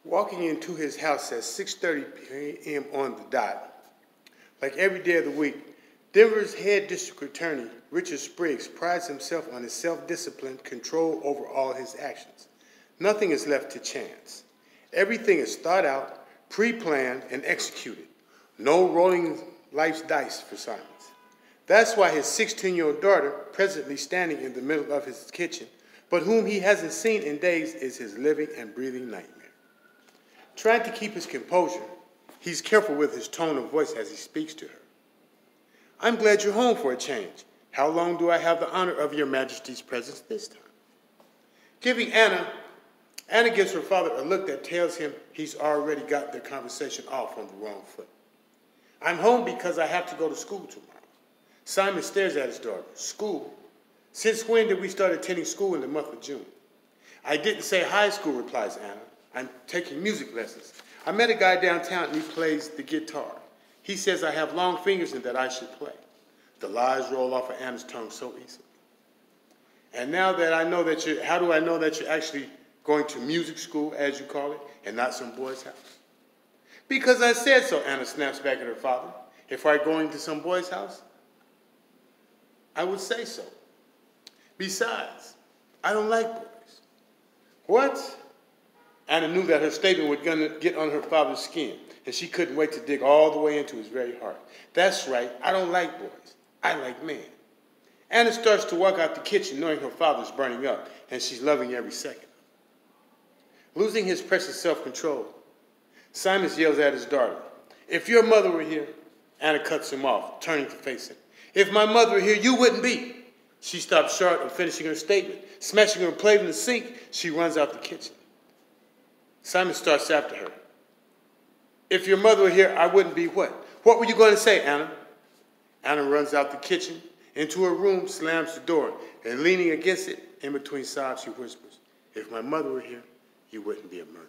Walking into his house at 6:30 p.m. on the dot, like every day of the week, Denver's head district attorney, Richard Spriggs, prides himself on his self-discipline, control over all his actions. Nothing is left to chance. Everything is thought out, pre-planned, and executed. No rolling life's dice for Simons. That's why his 16-year-old daughter, presently standing in the middle of his kitchen, but whom he hasn't seen in days, is his living and breathing nightmare. Trying to keep his composure, he's careful with his tone of voice as he speaks to her. I'm glad you're home for a change. How long do I have the honor of your Majesty's presence this time? Giving Anna gives her father a look that tells him he's already got their conversation off on the wrong foot. I'm home because I have to go to school tomorrow. Simon stares at his daughter. School? Since when did we start attending school in the month of June? I didn't say high school, replies Anna. I'm taking music lessons. I met a guy downtown and he plays the guitar. He says I have long fingers and that I should play. The lies roll off of Anna's tongue so easily. And now that I know that how do I know that you're actually going to music school, as you call it, and not some boy's house? Because I said so, Anna snaps back at her father. If I were going to some boy's house, I would say so. Besides, I don't like boys. What? Anna knew that her statement would get on her father's skin, and she couldn't wait to dig all the way into his very heart. That's right, I don't like boys. I like men. Anna starts to walk out the kitchen knowing her father's burning up, and she's loving every second. Losing his precious self-control, Simon yells at his daughter, if your mother were here, Anna cuts him off, turning to face him. If my mother were here, you wouldn't be. She stops short of finishing her statement. Smashing her plate in the sink, she runs out the kitchen. Simon starts after her. If your mother were here, I wouldn't be what? What were you going to say, Anna? Anna runs out the kitchen, into her room, slams the door, and leaning against it, in between sobs, she whispers, if my mother were here, you wouldn't be a murderer.